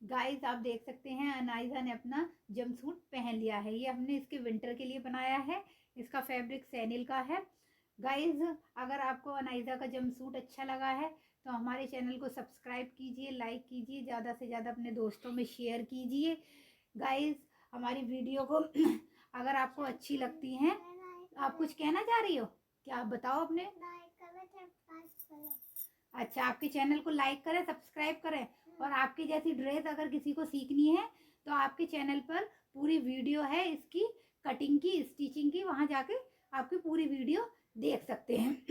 Guys आप देख सकते हैं अनाइजा ने अपना जंपसूट पहन लिया है। ये हमने इसके विंटर के लिए बनाया है। इसका फैब्रिक सैनिल का है। गाइस अगर आपको अनाइजा का जंपसूट अच्छा लगा है तो हमारे चैनल को सब्सक्राइब कीजिए, लाइक कीजिए, ज़्यादा से ज़्यादा अपने दोस्तों में शेयर कीजिए। गाइस हमारी वीडियो को अगर आपको अच्छी लगती हैं, आप कुछ कहना चाह रही हो? क्या आप बताओ अपने। अच्छा, आपके चैनल को लाइक करें, सब्सक्राइब करें। और आपकी जैसी ड्रेस अगर किसी को सीखनी है तो आपके चैनल पर पूरी वीडियो है इसकी कटिंग की, स्टिचिंग की, वहां जाके आपकी पूरी वीडियो देख सकते हैं।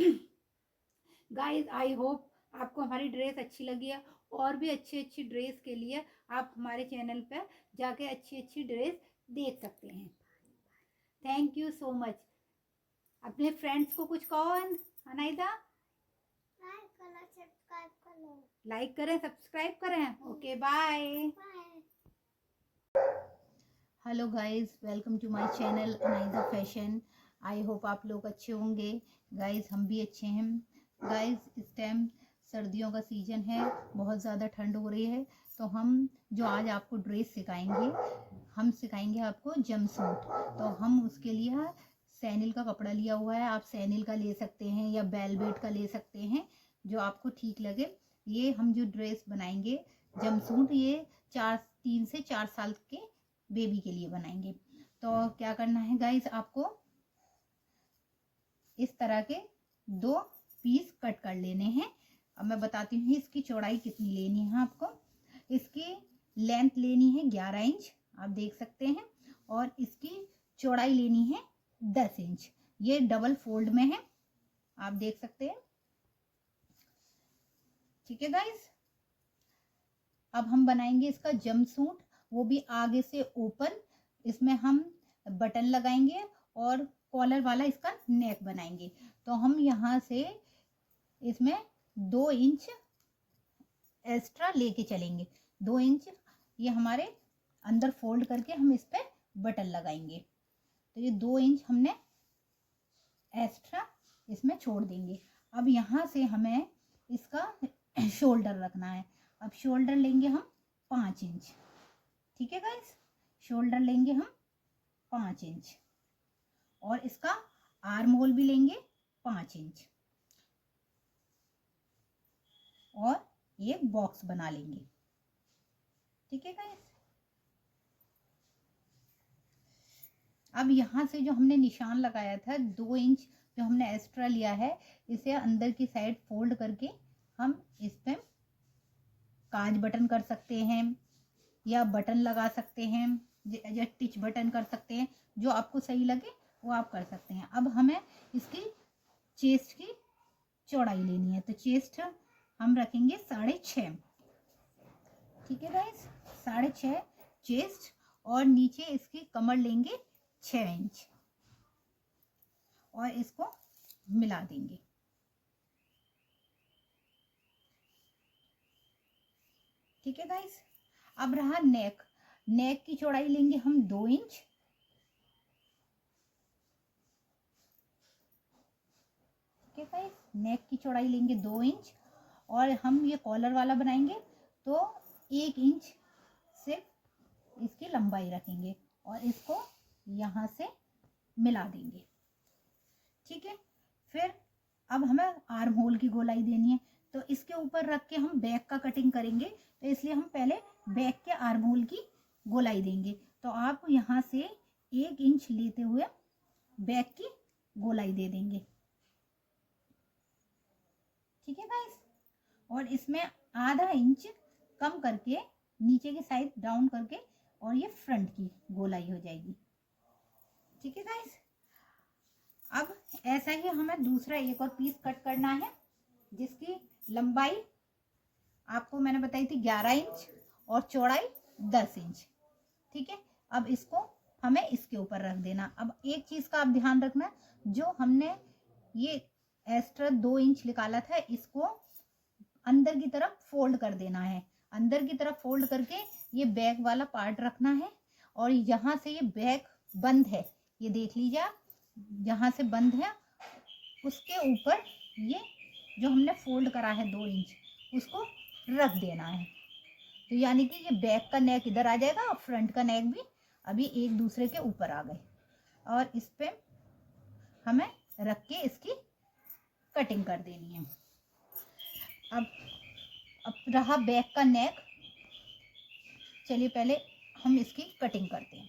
गाइस आई होप आपको हमारी ड्रेस अच्छी लगी है। और भी अच्छी अच्छी ड्रेस के लिए आप हमारे चैनल पर जाके अच्छी अच्छी ड्रेस देख सकते हैं। Thank you so much. अपने फ्रेंड्स को कुछ कहो अनाइदा। लाइक करें, सब्सक्राइब करें। Okay bye. Hello guys, welcome to my channel Anaiza fashion. I hope आप लोग अच्छे होंगे। गाइस हम भी अच्छे हैं। गाइस इस टाइम सर्दियों का सीजन है, बहुत ज़्यादा ठंड हो रही है। तो हम जो आज आपको ड्रेस सिखाएंगे, हम सिखाएंगे आपको जंपसूट। तो हम उसके लिए सैनिल का कपड़ा लिया हुआ है। आप सैनिल का ले सकते हैं या वेलवेट का ले सकते हैं, जो आपको ठीक लगे। ये हम जो ड्रेस बनाएंगे जंपसूट, ये 3 से 4 साल के बेबी के लिए बनाएंगे। तो क्या करना है गाइस, आपको इस तरह के 2 पीस कट कर लेने हैं। अब मैं बताती हूँ इसकी चौड़ाई कितनी लेनी है आपको। इसकी लेंथ लेनी है 11 इंच, आप देख सकते हैं। और इसकी चौड़ाई लेनी है 10 इंच। ये डबल फोल्ड में है, आप देख सकते हैं। ठीक है गाइस, अब हम बनाएंगे इसका जंपसूट, वो भी आगे से ओपन। इसमें हम बटन लगाएंगे और कॉलर वाला इसका नेक बनाएंगे। तो हम यहाँ से इसमें 2 इंच एक्स्ट्रा लेके चलेंगे। 2 इंच ये हमारे अंदर फोल्ड करके हम इस पे बटन लगाएंगे। तो ये 2 इंच हमने एक्स्ट्रा इसमें छोड़ देंगे। अब यहाँ से हमें इसका शोल्डर रखना है। अब शोल्डर लेंगे हम 5 इंच। ठीक है गाइस, शोल्डर लेंगे हम 5 इंच और इसका आर्म होल भी लेंगे 5 इंच और ये बॉक्स बना लेंगे। ठीक है गाइस, अब यहाँ से जो हमने निशान लगाया था 2 इंच जो हमने एक्स्ट्रा लिया है, इसे अंदर की साइड फोल्ड करके हम इस पे काज बटन कर सकते हैं या बटन लगा सकते हैं या टिच बटन कर सकते हैं। जो आपको सही लगे वो आप कर सकते हैं। अब हमें इसकी चेस्ट की चौड़ाई लेनी है, तो चेस्ट हम रखेंगे 6.5। ठीक है गाइस, 6.5 चेस्ट। और नीचे इसकी कमर लेंगे 6 इंच और इसको मिला देंगे। ठीक है गाइस, अब रहा नेक। नेक की चौड़ाई लेंगे हम 2 इंच। ठीक है गाइस, नेक की चौड़ाई लेंगे 2 इंच और हम ये कॉलर वाला बनाएंगे तो 1 इंच सिर्फ इसकी लंबाई रखेंगे और इसको यहाँ से मिला देंगे। ठीक है, फिर अब हमें आर्म होल की गोलाई देनी है। तो इसके ऊपर रख के हम बैक का कटिंग करेंगे, तो इसलिए हम पहले बैक के आर्म होल की गोलाई देंगे। तो आप यहाँ से 1 इंच लेते हुए बैक की गोलाई दे देंगे। ठीक है गाइस, और इसमें आधा इंच कम करके नीचे की साइड डाउन करके और ये फ्रंट की गोलाई हो जाएगी। ठीक है गाइस, अब ऐसा ही हमें दूसरा एक और पीस कट करना है जिसकी लंबाई आपको मैंने बताई थी 11 इंच और चौड़ाई 10 इंच। ठीक है, अब इसको हमें इसके ऊपर रख देना। अब एक चीज का आप ध्यान रखना, जो हमने ये एक्स्ट्रा 2 इंच निकाला था इसको अंदर की तरफ फोल्ड कर देना है। अंदर की तरफ फोल्ड करके ये बैक वाला पार्ट रखना है और यहाँ से ये बैक बंद है, ये देख लीजिए आप, जहाँ से बंद है उसके ऊपर ये जो हमने फोल्ड करा है 2 इंच उसको रख देना है। तो यानी कि ये बैक का नेक इधर आ जाएगा और फ्रंट का नेक भी अभी एक दूसरे के ऊपर आ गए। और इस पे हमें रख के इसकी कटिंग कर देनी है। अब रहा बैक का नेक, चलिए पहले हम इसकी कटिंग करते हैं।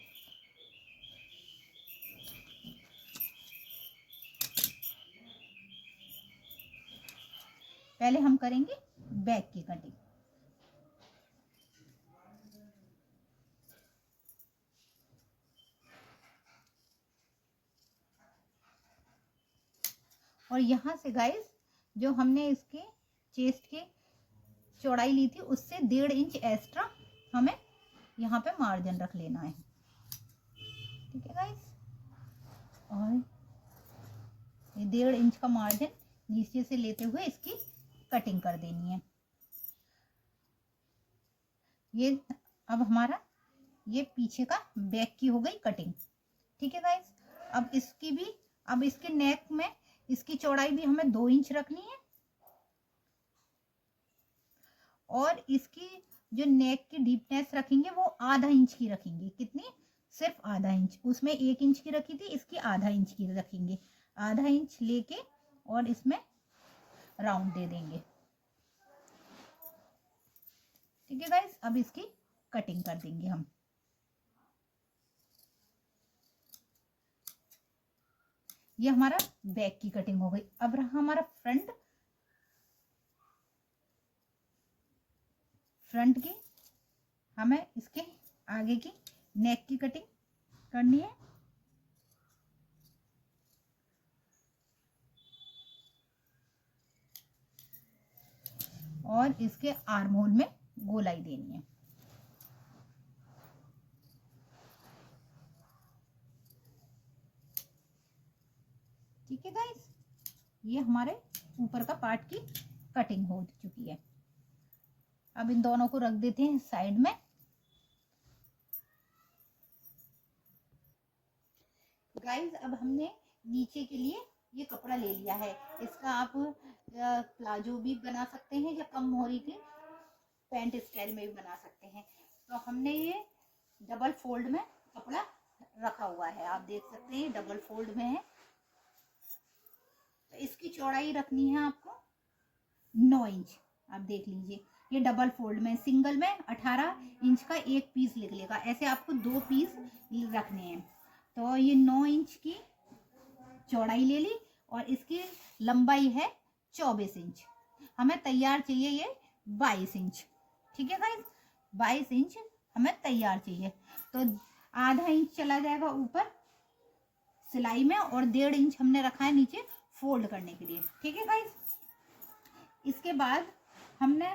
पहले हम करेंगे बैक की कटिंग। और यहाँ से गाइस जो हमने इसके चेस्ट की चौड़ाई ली थी उससे 1.5 इंच एक्स्ट्रा हमें यहाँ पे मार्जिन रख लेना है। ठीक है गाइस, और ये 1.5 इंच का मार्जिन नीचे से लेते हुए इसकी कटिंग कर देनी है। ये अब हमारा ये पीछे का बैक की हो गई कटिंग। ठीक है गाइस, अब इसके नेक में इसकी चौड़ाई भी हमें 2 इंच रखनी है। और इसकी जो नेक की डीपनेस रखेंगे वो आधा इंच की रखेंगे। कितनी? सिर्फ आधा इंच। उसमें 1 इंच की रखी थी, इसकी आधा इंच की रखेंगे। आधा इंच लेके और इसमें राउंड दे देंगे। ठीक है गाइस, अब इसकी कटिंग कर देंगे हम। ये हमारा बैक की कटिंग हो गई। अब रहा हमारा फ्रंट की। हमें इसके आगे की नेक की कटिंग करनी है। और इसके आर्म होल में गोलाई देनी है। ठीक है गाइस, ये हमारे ऊपर का पार्ट की कटिंग हो चुकी है। अब इन दोनों को रख देते हैं साइड में। गाइस, अब हमने नीचे के लिए ये कपड़ा ले लिया है। इसका आप प्लाजो भी बना सकते हैं या कम मोहरी के पैंट स्टाइल में भी बना सकते हैं। तो हमने ये डबल फोल्ड में कपड़ा रखा हुआ है, आप देख सकते हैं डबल फोल्ड में है। तो इसकी चौड़ाई रखनी है आपको 9 इंच। आप देख लीजिए, ये डबल फोल्ड में, सिंगल में 18 इंच का एक पीस निकलेगा। ऐसे आपको 2 पीस रखने हैं। तो ये 9 इंच की चौड़ाई ले ली और इसकी लंबाई है 24 इंच। हमें तैयार चाहिए ये 22 इंच। ठीक है गाइस, 22 इंच हमें तैयार चाहिए। तो आधा इंच चला जाएगा ऊपर सिलाई में और 1.5 इंच हमने रखा है नीचे फोल्ड करने के लिए। ठीक है गाइस, इसके बाद हमने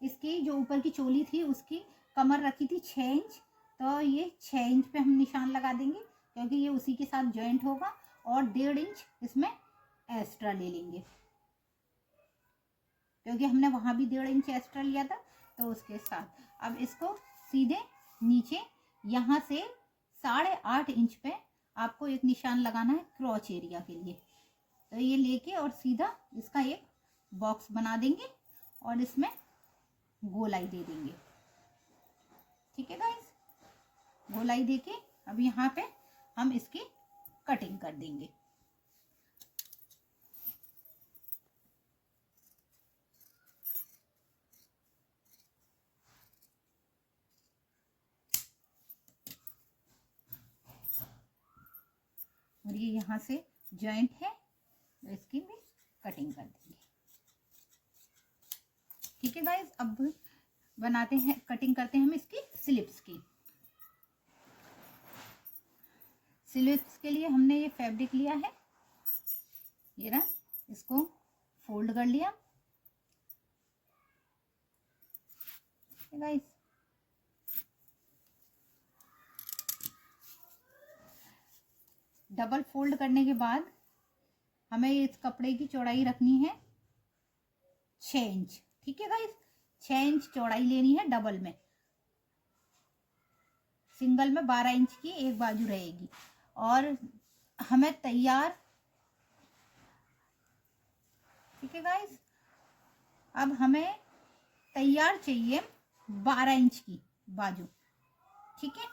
इसकी जो ऊपर की चोली थी उसकी कमर रखी थी 6 इंच। तो ये 6 इंच पे हम निशान लगा देंगे क्योंकि ये उसी के साथ जॉइंट होगा। और 1.5 इंच इसमें एक्स्ट्रा ले लेंगे क्योंकि हमने वहां भी 1.5 इंच एक्स्ट्रा लिया था। तो उसके साथ अब इसको सीधे नीचे यहाँ से 8.5 इंच पे आपको एक निशान लगाना है क्रॉच एरिया के लिए। तो ये लेके और सीधा इसका एक बॉक्स बना देंगे और इसमें गोलाई दे देंगे। ठीक है गाइस, गोलाई देके अब यहाँ पे हम इसकी कटिंग कर देंगे। और ये यहाँ से जॉइंट है तो इसकी भी कटिंग कर देंगे। ठीक है गाइस, अब बनाते हैं, कटिंग करते हैं हम इसकी स्लिप्स की। स्लिप्स के लिए हमने ये फैब्रिक लिया है, ये रहा, इसको फोल्ड कर लिया गाइस। डबल फोल्ड करने के बाद हमें इस कपड़े की चौड़ाई रखनी है 6 इंच। ठीक है गाइस, 6 इंच चौड़ाई लेनी है डबल में। सिंगल में 12 इंच की एक बाजू रहेगी। और हमें तैयार, ठीक है गाइस, अब हमें तैयार चाहिए 12 इंच की बाजू। ठीक है,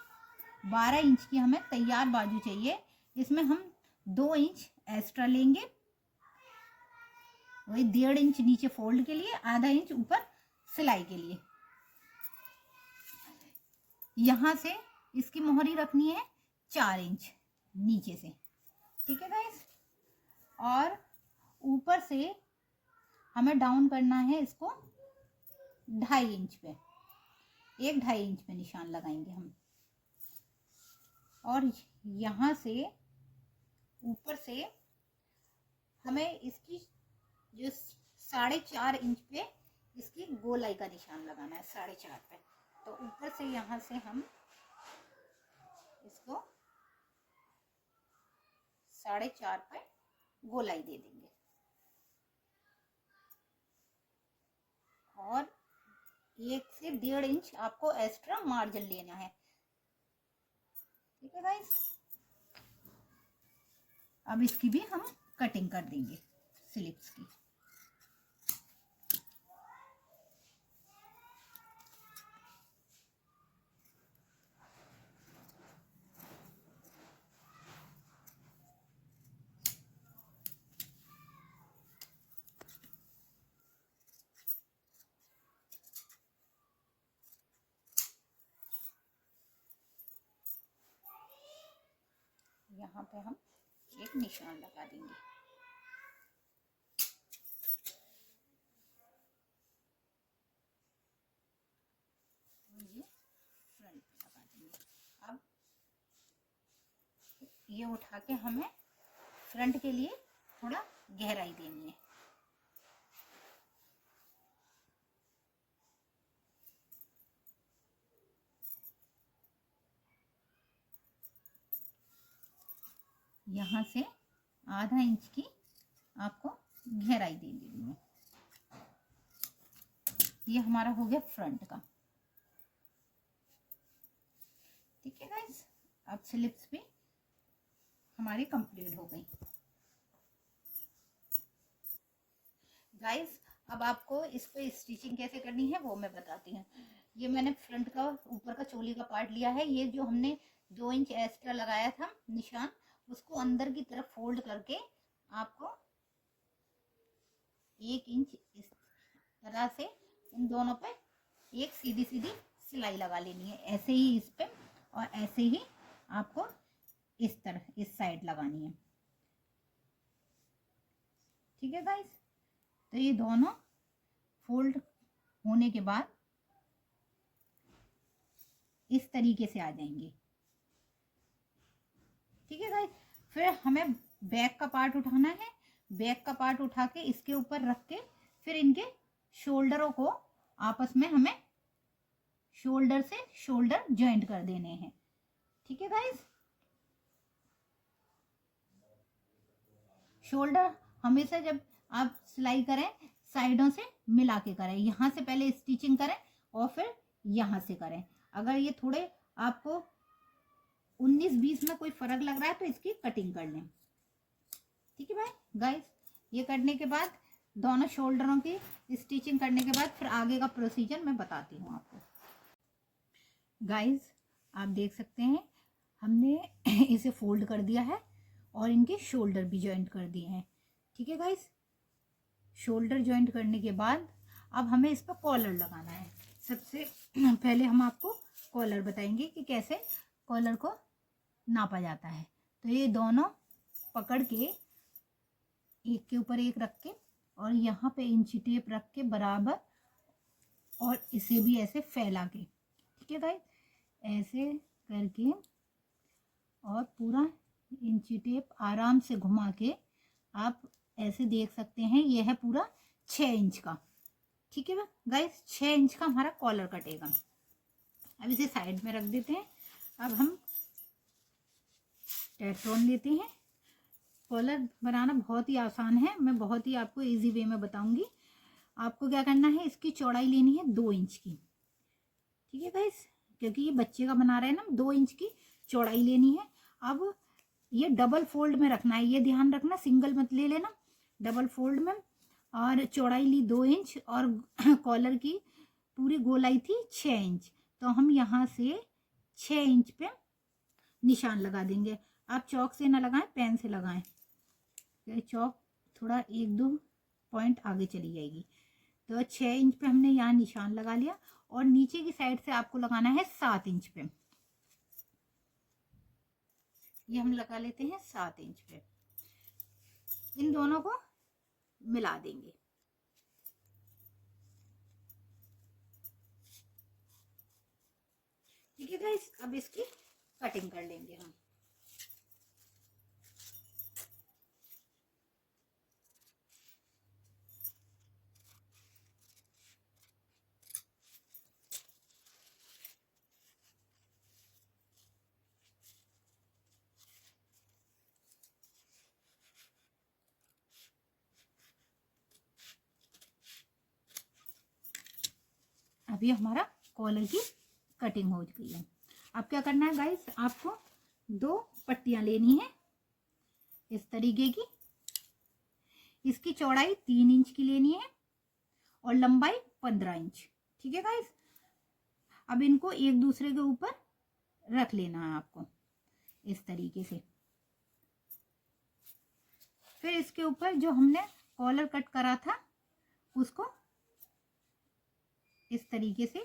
12 इंच की हमें तैयार बाजू चाहिए। इसमें हम 2 इंच एक्स्ट्रा लेंगे, वही 1.5 इंच नीचे फोल्ड के लिए, आधा इंच ऊपर सिलाई के लिए। यहां से इसकी मोहरी रखनी है 4 इंच नीचे से। ठीक है गाइस, और ऊपर से हमें डाउन करना है इसको 2.5 इंच पे, 1-2.5 इंच पे निशान लगाएंगे हम। और यहां से ऊपर से हमें इसकी जो 4.5 इंच पे इसकी गोलाई का निशान लगाना है, 4.5 पे। तो ऊपर से यहां से हम इसको 4.5 पे गोलाई दे देंगे। और 1 से 1.5 इंच आपको एक्स्ट्रा मार्जिन लेना है। ठीक है गाइस, अब इसकी भी हम कटिंग कर देंगे स्लिप्स की। यहाँ पे हम एक निशान लगा देंगे। ये फ्रंट लगा देंगे। अब ये उठा के हमें फ्रंट के लिए थोड़ा गहराई देनी है। यहाँ से आधा इंच की आपको गहराई दे देनी है। ये हमारा हो गया फ्रंट का। ठीक है गाइस, अब स्लिप्स भी हमारी कंप्लीट हो गई। गाइस, अब आपको इस पे स्टिचिंग कैसे करनी है वो मैं बताती हूँ। ये मैंने फ्रंट का ऊपर का चोली का पार्ट लिया है। ये जो हमने 2 इंच एक्स्ट्रा लगाया था निशान, उसको अंदर की तरफ फोल्ड करके आपको 1 इंच इस तरह से इन दोनों पे एक सीधी सीधी सिलाई लगा लेनी है। ऐसे ही इस पे और ऐसे ही आपको इस तरह इस साइड लगानी है। ठीक है गाइस, तो ये दोनों फोल्ड होने के बाद इस तरीके से आ जाएंगे। ठीक है गाइस, फिर हमें बैक का पार्ट उठाना है। बैक का पार्ट उठा के इसके ऊपर रख के फिर इनके शोल्डरों को आपस में हमें शोल्डर से शोल्डर ज्वाइंट कर देने हैं। ठीक है गाइस, शोल्डर हमेशा जब आप सिलाई करें साइडों से मिला के करें। यहां से पहले स्टिचिंग करें और फिर यहां से करें। अगर ये थोड़े आपको 19-20 में कोई फर्क लग रहा है तो इसकी कटिंग कर लें। ठीक है भाई गाइस, ये करने के बाद दोनों शोल्डरों की स्टिचिंग करने के बाद फिर आगे का प्रोसीजर मैं बताती हूँ आपको। गाइस, आप देख सकते हैं हमने इसे फोल्ड कर दिया है और इनके शोल्डर भी ज्वाइंट कर दिए हैं। ठीक है गाइस, शोल्डर ज्वाइंट करने के बाद अब हमें इस पर कॉलर लगाना है। सबसे पहले हम आपको कॉलर बताएंगे कि कैसे कॉलर को नापा जाता है। तो ये दोनों पकड़ के एक के ऊपर एक रख के और यहाँ पे इंची टेप रख के बराबर और इसे भी ऐसे फैला के, ठीक है गाइस, ऐसे करके और पूरा इंची टेप आराम से घुमा के आप ऐसे देख सकते हैं। ये है पूरा 6 इंच का। ठीक है गाइस, 6 इंच का हमारा कॉलर कटेगा। अब इसे साइड में रख देते हैं। अब हम टेट्रोन लेते हैं। कॉलर बनाना बहुत ही आसान है, मैं बहुत ही आपको इजी वे में बताऊंगी। आपको क्या करना है, इसकी चौड़ाई लेनी है 2 इंच की। ठीक है गाइस, क्योंकि ये बच्चे का बना रहे हैं ना, 2 इंच की चौड़ाई लेनी है। अब ये डबल फोल्ड में रखना है, ये ध्यान रखना, सिंगल मत ले लेना, डबल फोल्ड में। और चौड़ाई ली 2 इंच और कॉलर की पूरी गोलाई थी 6 इंच, तो हम यहाँ से 6 इंच पे निशान लगा देंगे। आप चौक से ना लगाएं, पेन से लगाएं, चौक थोड़ा 1-2 पॉइंट आगे चली जाएगी। तो 6 इंच पे हमने यहाँ निशान लगा लिया और नीचे की साइड से आपको लगाना है 7 इंच पे। ये हम लगा लेते हैं 7 इंच पे। इन दोनों को मिला देंगे। ठीक है गाइस, अब इसकी कटिंग कर लेंगे हम। अभी हमारा कॉलर की कटिंग हो गई है। अब क्या करना है गाइस, आपको 2 पट्टियां लेनी है इस तरीके की। इसकी चौड़ाई 3 इंच की लेनी है और लंबाई 15 इंच। ठीक है गाइस, अब इनको एक दूसरे के ऊपर रख लेना है आपको इस तरीके से। फिर इसके ऊपर जो हमने कॉलर कट करा था उसको इस तरीके से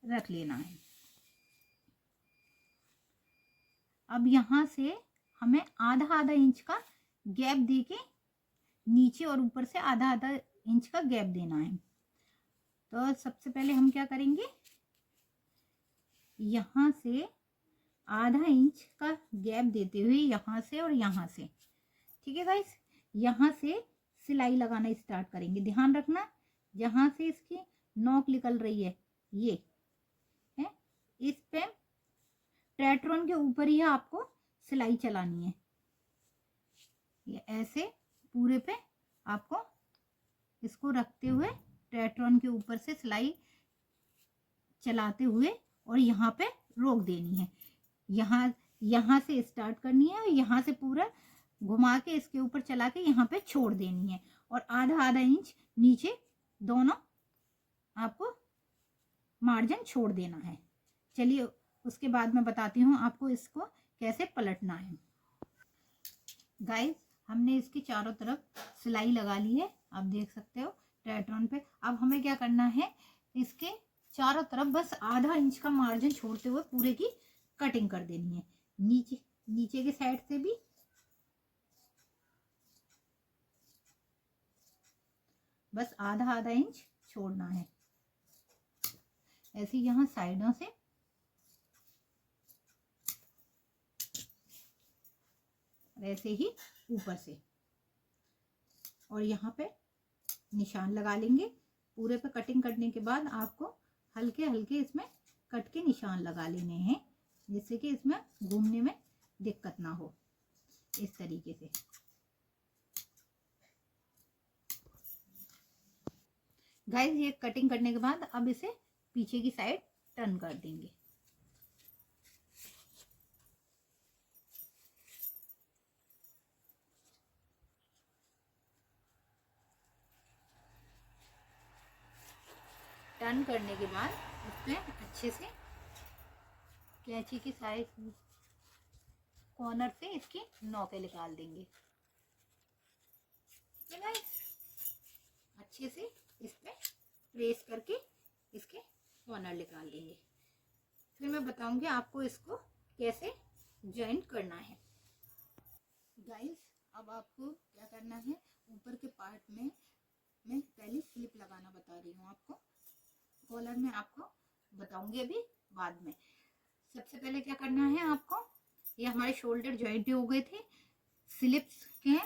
रख लेना है। अब यहां से हमें आधा आधा इंच का गैप देके नीचे और ऊपर से आधा आधा इंच का गैप देना है। तो सबसे पहले हम क्या करेंगे, यहां से आधा इंच का गैप देते हुए यहां से और यहां से, ठीक है गाइस, यहां से सिलाई लगाना स्टार्ट करेंगे। ध्यान रखना, जहां से इसकी नोक निकल रही है ये है, इस पे ट्रेट्रॉन के ऊपर ही आपको सिलाई चलानी है। ये ऐसे पूरे पे आपको इसको रखते हुए ट्रेट्रॉन के ऊपर से सिलाई चलाते हुए और यहाँ पे रोक देनी है। यहाँ से स्टार्ट करनी है और यहाँ से पूरा घुमा के इसके ऊपर चला के यहाँ पे छोड़ देनी है और आधा आधा इंच नीचे दोनों आपको मार्जिन छोड़ देना है। चलिए उसके बाद मैं बताती हूँ आपको इसको कैसे पलटना है। गाइस, हमने इसकी चारों तरफ सिलाई लगा ली है, आप देख सकते हो ट्रेट्रॉन पे। अब हमें क्या करना है, इसके चारों तरफ बस आधा इंच का मार्जिन छोड़ते हुए पूरे की कटिंग कर देनी है। नीचे की साइड से भी बस आधा आधा इंच छोड़ना है। ऐसे यहाँ साइडों से ऐसे ही ऊपर से और यहाँ पे निशान लगा लेंगे। पूरे पे कटिंग करने के बाद आपको हल्के हल्के इसमें कट के निशान लगा लेने हैं, जिससे कि इसमें घूमने में दिक्कत ना हो। इस तरीके से गाइस, ये कटिंग करने के बाद अब इसे पीछे की साइड टर्न कर देंगे। टर्न करने के बाद इसमें अच्छे से कैंची की साइड कॉर्नर से इसकी नोकें निकाल देंगे। ठीक है गाइस, अच्छे से इस पे प्रेस करके इसके कॉर्नर निकाल देंगे। फिर मैं बताऊंगी आपको इसको कैसे जॉइंट करना है। गाइस, अब आपको क्या करना है, ऊपर के पार्ट में मैं पहले स्लिप लगाना बता रही हूँ आपको। कॉलर में आपको बताऊंगी अभी बाद में। सबसे पहले क्या करना है आपको, ये हमारे शोल्डर जॉइंट हो गए थे, स्लिप्स के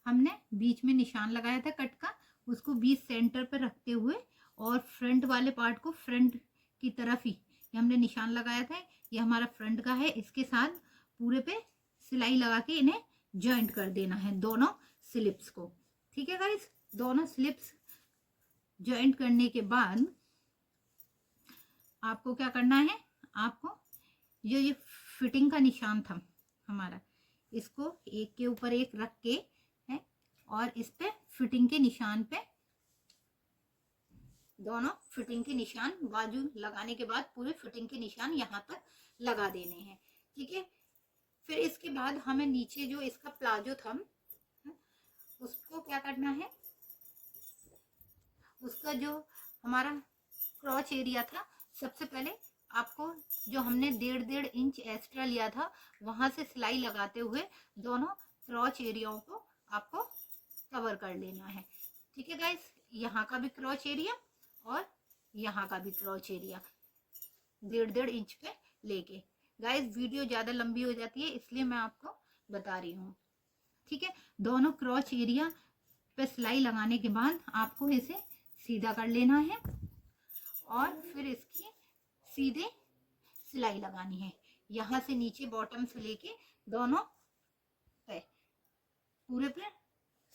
हमने बीच में निशान लगाया था कट का, उसको बीच सेंटर पर रखते हुए और फ्रंट वाले पार्ट को फ्रंट की तरफ ही ये हमने निशान लगाया था। ये हमारा फ्रंट का है, इसके साथ पूरे पे सिलाई लगा के इन्हें जॉइंट कर देना है दोनों स्लिप्स को। ठीक है गाइस, दोनों स्लिप्स जॉइंट करने के बाद आपको क्या करना है, आपको ये फिटिंग का निशान था हमारा, इसको एक के ऊपर एक रख के है और इस पे फिटिंग के निशान पे दोनों फिटिंग के निशान बाजू लगाने के बाद पूरे फिटिंग के निशान यहाँ तक लगा देने हैं। ठीक है, फिर इसके बाद हमें नीचे जो इसका प्लाजो था उसको क्या करना है, उसका जो हमारा क्रॉच एरिया था, सबसे पहले आपको जो हमने 1.5 एक्स्ट्रा लिया था वहां से सिलाई लगाते हुए दोनों क्रॉच एरियाओं को आपको कवर कर लेना है। ठीक है गाइस, यहाँ का भी क्रॉच एरिया और यहाँ का भी क्रॉच एरिया 1.5 इंच पे लेके। गाइस वीडियो ज्यादा लंबी हो जाती है इसलिए मैं आपको बता रही हूँ। ठीक है, दोनों क्रॉच एरिया पे सिलाई लगाने के बाद आपको इसे सीधा कर लेना है और फिर इसकी सीधे सिलाई लगानी है। यहाँ से नीचे बॉटम से लेके दोनों पे पूरे पे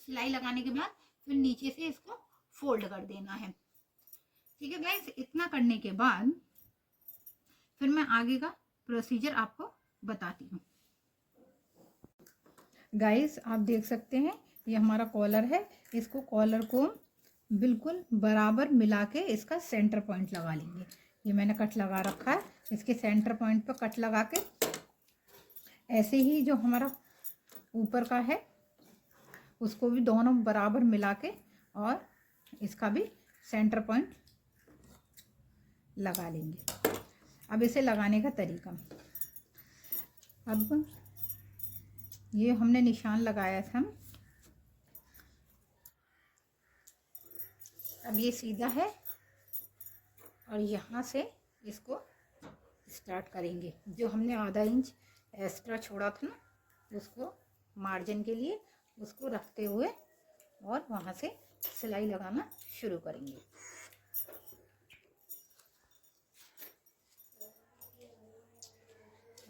सिलाई लगाने के बाद फिर नीचे से इसको फोल्ड कर देना है। ठीक है गाइस, इतना करने के बाद फिर मैं आगे का प्रोसीजर आपको बताती हूँ। गाइस आप देख सकते हैं ये हमारा कॉलर है, इसको कॉलर को बिल्कुल बराबर मिला के इसका सेंटर पॉइंट लगा लेंगे। ये मैंने कट लगा रखा है, इसके सेंटर पॉइंट पर कट लगा के ऐसे ही जो हमारा ऊपर का है उसको भी दोनों बराबर मिला के और इसका भी सेंटर पॉइंट लगा लेंगे। अब इसे लगाने का तरीका, अब ये हमने निशान लगाया था, अब ये सीधा है और यहाँ से इसको स्टार्ट करेंगे। जो हमने आधा इंच एक्स्ट्रा छोड़ा था ना उसको मार्जिन के लिए उसको रखते हुए और वहाँ से सिलाई लगाना शुरू करेंगे।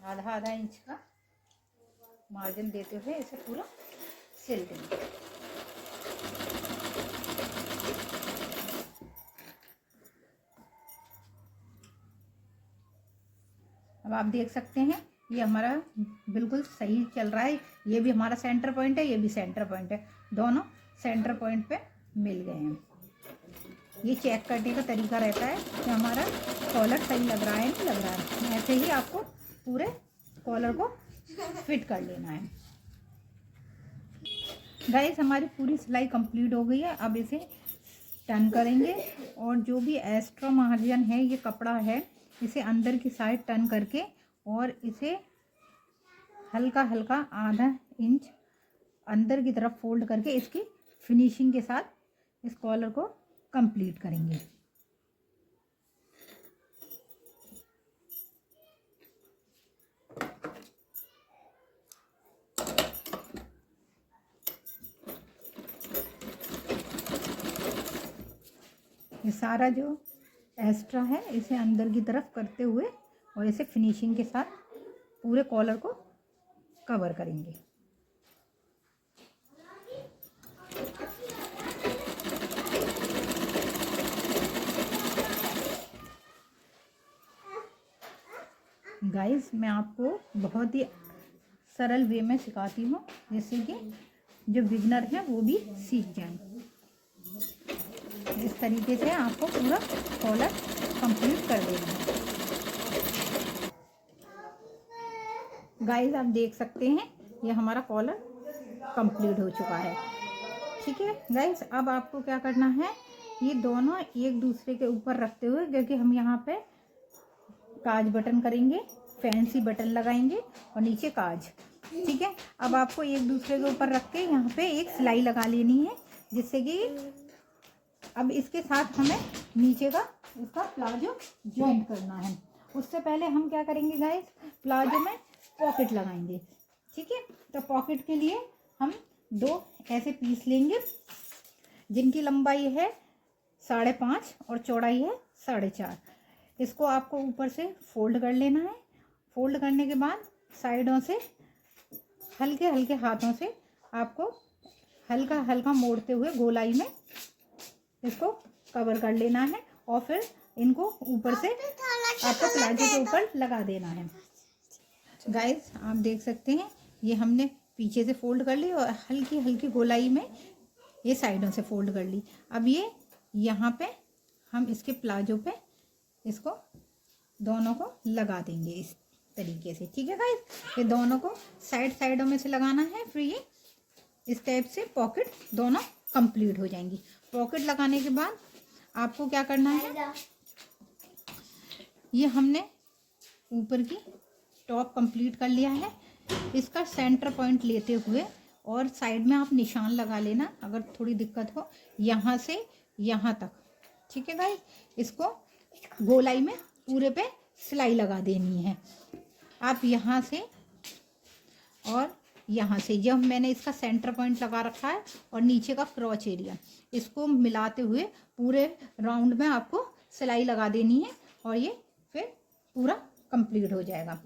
आधा इंच का मार्जिन देते हुए इसे पूरा सिल देंगे। अब आप देख सकते हैं ये हमारा बिल्कुल सही चल रहा है। ये भी हमारा सेंटर पॉइंट है, ये भी सेंटर पॉइंट है, दोनों सेंटर पॉइंट पे मिल गए हैं। ये चेक करने का तरीका रहता है कि हमारा कॉलर सही लग रहा है नहीं लग रहा है। ऐसे ही आपको पूरे कॉलर को फिट कर लेना है। गाइस हमारी पूरी सिलाई कंप्लीट हो गई है। अब इसे टर्न करेंगे और जो भी एक्स्ट्रा मार्जिन है ये कपड़ा है इसे अंदर की साइड टर्न करके और इसे हल्का हल्का आधा इंच अंदर की तरफ फोल्ड करके इसकी फिनिशिंग के साथ इस कॉलर को कंप्लीट करेंगे। ये सारा जो एक्स्ट्रा है इसे अंदर की तरफ करते हुए और इसे फिनिशिंग के साथ पूरे कॉलर को कवर करेंगे। गाइस मैं आपको बहुत ही सरल वे में सिखाती हूँ जिससे कि जो बिगनर हैं वो भी सीख जाएं। इस तरीके से आपको पूरा कॉलर कंप्लीट कर देना है। गाइस आप देख सकते हैं ये हमारा कॉलर कंप्लीट हो चुका है। ठीक है गाइस, अब आपको क्या करना है, ये दोनों एक दूसरे के ऊपर रखते हुए, क्योंकि हम यहाँ पे काज बटन करेंगे, फैंसी बटन लगाएंगे और नीचे काज। ठीक है, अब आपको एक दूसरे के ऊपर रख के यहाँ पे एक सिलाई लगा लेनी है, जिससे कि अब इसके साथ हमें नीचे का इसका प्लाजो जॉइंट करना है। उससे पहले हम क्या करेंगे गाइस, प्लाजो में पॉकेट लगाएंगे। ठीक है, तो पॉकेट के लिए हम दो ऐसे पीस लेंगे जिनकी लंबाई है 5.5 और चौड़ाई है 4.5। इसको आपको ऊपर से फोल्ड कर लेना है। फोल्ड करने के बाद साइडों से हल्के हल्के हाथों से आपको हल्का हल्का मोड़ते हुए गोलाई में इसको कवर कर लेना है और फिर इनको ऊपर से आपको प्लाजो के ऊपर लगा देना है। गाइस आप देख सकते हैं ये हमने पीछे से फोल्ड कर ली और हल्की हल्की गोलाई में ये साइडों से फोल्ड कर ली। अब ये यहाँ पे हम इसके प्लाजो पे इसको दोनों को लगा देंगे इस तरीके से। ठीक है गाइस, ये दोनों को साइडों में से लगाना है, फिर ये इस टाइप से पॉकेट दोनों कंप्लीट हो जाएंगी। पॉकेट लगाने के बाद आपको क्या करना है, ये हमने ऊपर की टॉप कंप्लीट कर लिया है। इसका सेंटर पॉइंट लेते हुए और साइड में आप निशान लगा लेना अगर थोड़ी दिक्कत हो, यहाँ से यहाँ तक। ठीक है गाइस, इसको गोलाई में पूरे पे सिलाई लगा देनी है। आप यहाँ से और यहाँ से, जब मैंने इसका सेंटर पॉइंट लगा रखा है और नीचे का क्रॉच एरिया, इसको मिलाते हुए पूरे राउंड में आपको सिलाई लगा देनी है और ये फिर पूरा कंप्लीट हो जाएगा।